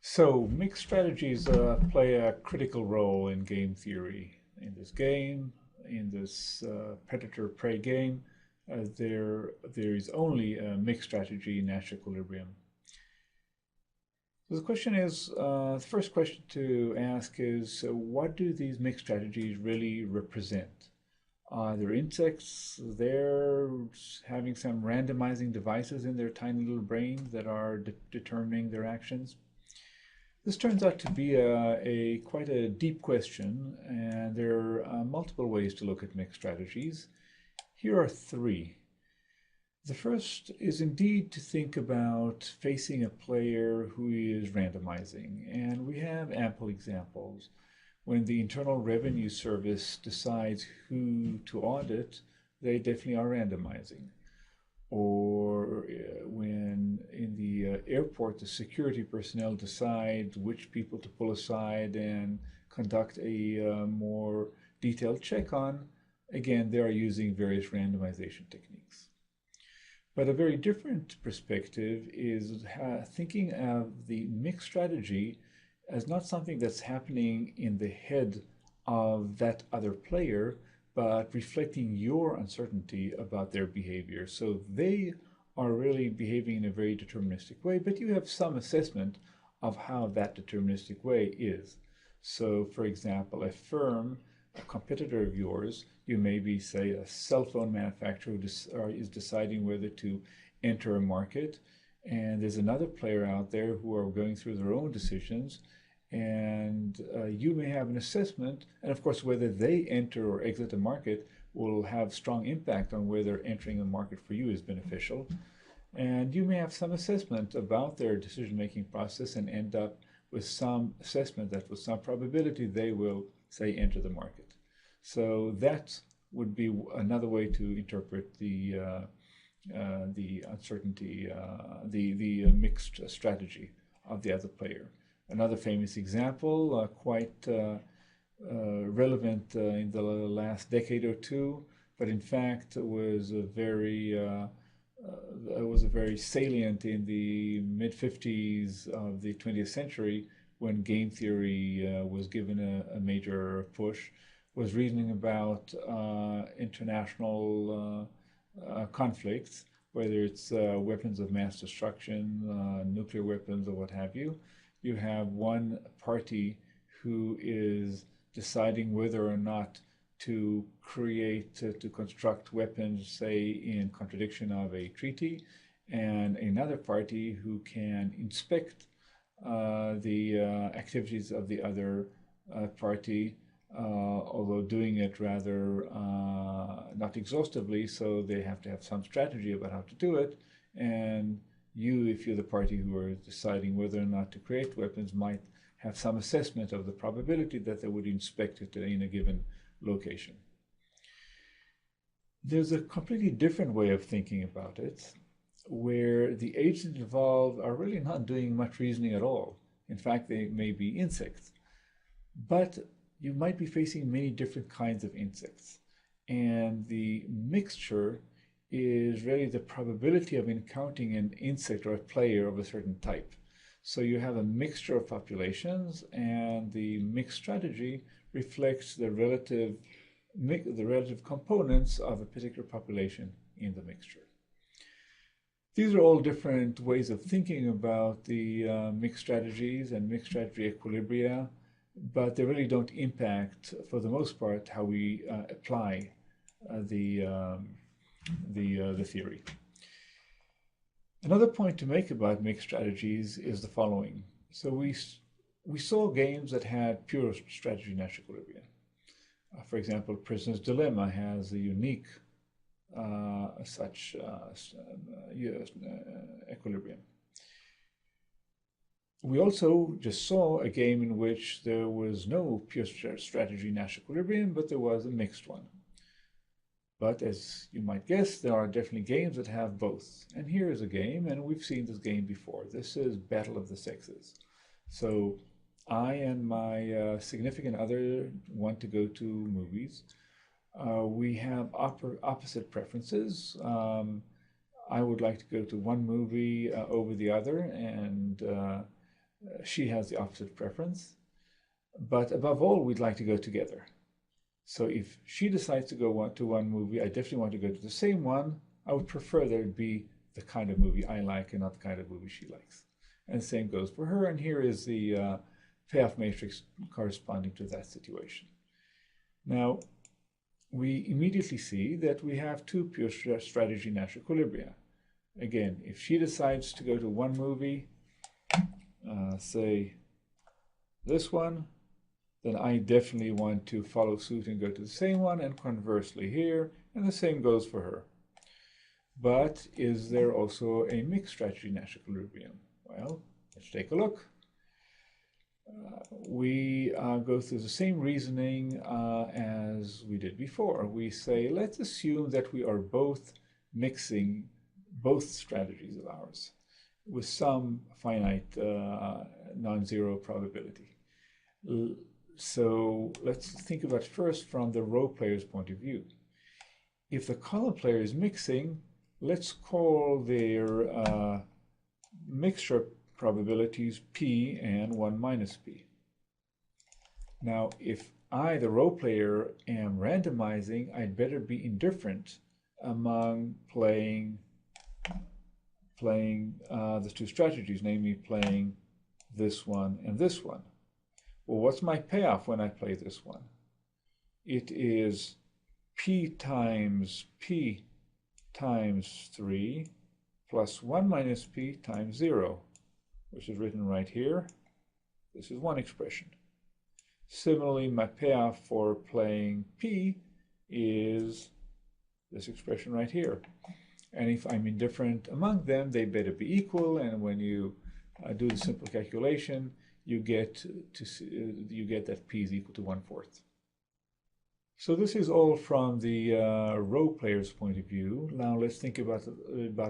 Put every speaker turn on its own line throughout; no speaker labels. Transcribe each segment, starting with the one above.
So, mixed strategies play a critical role in game theory. In this predator-prey game, there is only a mixed strategy in Nash equilibrium. So the question is, the first question to ask is, what do these mixed strategies really represent? Are there insects there having some randomizing devices in their tiny little brains that are determining their actions? This turns out to be a quite a deep question, and there are multiple ways to look at mixed strategies. Here are three. The first is indeed to think about facing a player who is randomizing, and we have ample examples. When the Internal Revenue Service decides who to audit, they definitely are randomizing. Or when in the airport the security personnel decide which people to pull aside and conduct a more detailed check on, again, they are using various randomization techniques. But a very different perspective is thinking of the mixed strategy as not something that's happening in the head of that other player, but reflecting your uncertainty about their behavior. So they are really behaving in a very deterministic way, but you have some assessment of how that deterministic way is. So, for example, a competitor of yours, you may be, say, a cell phone manufacturer who is deciding whether to enter a market, and there's another player out there who are going through their own decisions, and you may have an assessment, and of course whether they enter or exit the market will have strong impact on whether entering the market for you is beneficial. And you may have some assessment about their decision-making process and end up with some assessment that with some probability they will, say, enter the market. So that would be another way to interpret the uncertainty, the mixed strategy of the other player. Another famous example, quite relevant in the last decade or two, but in fact was very salient in the mid-50s of the 20th century when game theory was given a major push, was reasoning about international conflicts, whether it's weapons of mass destruction, nuclear weapons, or what have you. You have one party who is deciding whether or not to construct weapons, say, in contradiction of a treaty, and another party who can inspect the activities of the other party, although doing it rather not exhaustively, so they have to have some strategy about how to do it. And you, if you're the party who are deciding whether or not to create weapons, might have some assessment of the probability that they would inspect it in a given location. There's a completely different way of thinking about it, where the agents involved are really not doing much reasoning at all. In fact, they may be insects. But you might be facing many different kinds of insects. And the mixture is really the probability of encountering an insect or a player of a certain type. So you have a mixture of populations, and the mixed strategy reflects the relative components of a particular population in the mixture. These are all different ways of thinking about the mixed strategies and mixed strategy equilibria, but they really don't impact, for the most part, how we apply the theory. Another point to make about mixed strategies is the following. So we saw games that had pure strategy Nash equilibrium. For example, Prisoner's Dilemma has a unique equilibrium. We also just saw a game in which there was no pure strategy Nash equilibrium, but there was a mixed one. But as you might guess, there are definitely games that have both. And here is a game, and we've seen this game before. This is Battle of the Sexes. So I and my significant other want to go to movies. We have opposite preferences. I would like to go to one movie over the other, and She has the opposite preference. But above all, we'd like to go together. So if she decides to go to one movie, I definitely want to go to the same one. I would prefer that it be the kind of movie I like and not the kind of movie she likes. And the same goes for her. And here is the payoff matrix corresponding to that situation. Now, we immediately see that we have two pure strategy Nash equilibria. Again, if she decides to go to one movie, say this one, then I definitely want to follow suit and go to the same one, and conversely here, and the same goes for her. But is there also a mixed strategy Nash equilibrium? Well, let's take a look. We go through the same reasoning as we did before. We say, let's assume that we are both mixing both strategies of ours with some finite non-zero probability. So let's think about it first from the row player's point of view. If the column player is mixing, let's call their mixture probabilities P and 1 minus P. Now, if I, the row player, am randomizing, I'd better be indifferent among playing the two strategies, namely playing this one and this one. Well, what's my payoff when I play this one? It is P times 3 plus 1 minus P times 0, which is written right here. This is one expression. Similarly, my payoff for playing P is this expression right here. And if I'm indifferent among them, they better be equal. And when you do the simple calculation, you get that P is equal to 1/4. So this is all from the row player's point of view. Now let's think about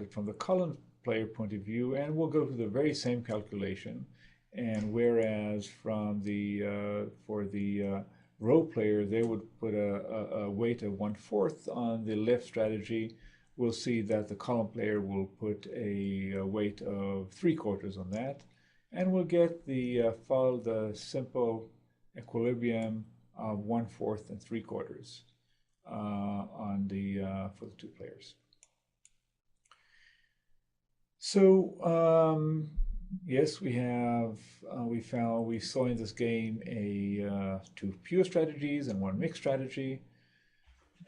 it from the column player point of view, and we'll go through the very same calculation. And whereas from the for the row player, they would put a weight of 1/4 on the left strategy, we'll see that the column player will put a weight of 3/4 on that, and we'll get the simple equilibrium of 1/4 and 3/4 on the for the two players. So yes, we saw in this game two pure strategies and one mixed strategy,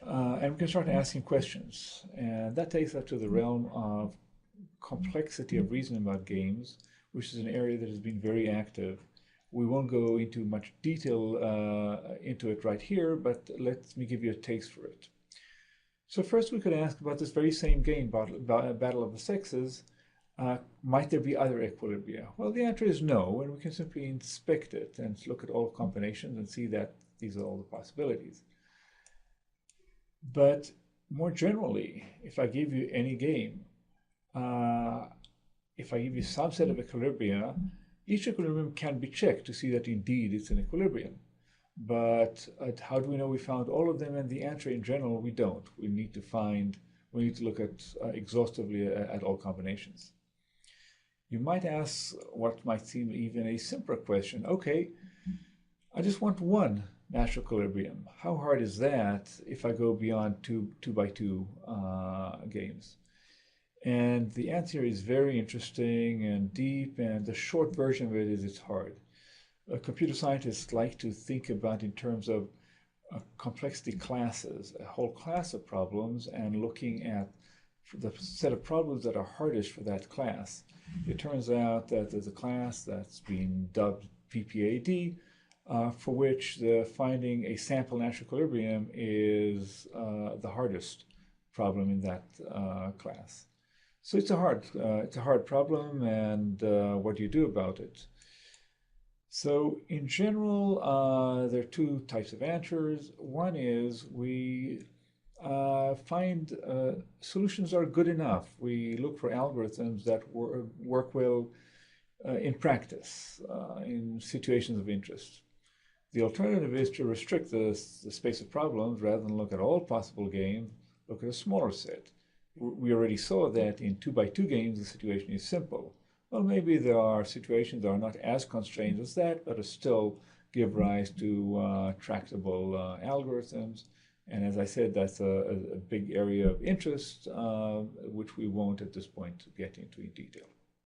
and we can start asking questions, and that takes us to the realm of complexity of reasoning about games, which is an area that has been very active. We won't go into much detail into it right here, but let me give you a taste for it. So first we could ask about this very same game, Battle of the Sexes. Might there be other equilibria? Well, the answer is no, and we can simply inspect it and look at all combinations and see that these are all the possibilities. But more generally, if I give you any game, if I give you some set of equilibria, each equilibrium can be checked to see that indeed it's an equilibrium. But how do we know we found all of them? And the answer in general, we don't. We need to look at exhaustively at all combinations. You might ask what might seem even a simpler question. Okay, I just want one Nash equilibrium. How hard is that if I go beyond two by two games? And the answer is very interesting and deep, and the short version of it is it's hard. Computer scientists like to think about in terms of complexity classes, a whole class of problems, and looking at the set of problems that are hardest for that class. It turns out that there's a class that's been dubbed PPAD, for which finding a sample Nash equilibrium is the hardest problem in that class. So it's a hard problem, and what do you do about it? So in general, there are two types of answers. One is we find solutions are good enough. We look for algorithms that work well in practice, in situations of interest. The alternative is to restrict the space of problems rather than look at all possible games, look at a smaller set. We already saw that in 2 by 2 games, the situation is simple. Well, maybe there are situations that are not as constrained as that, but still give rise to tractable algorithms. And as I said, that's a big area of interest, which we won't at this point get into in detail.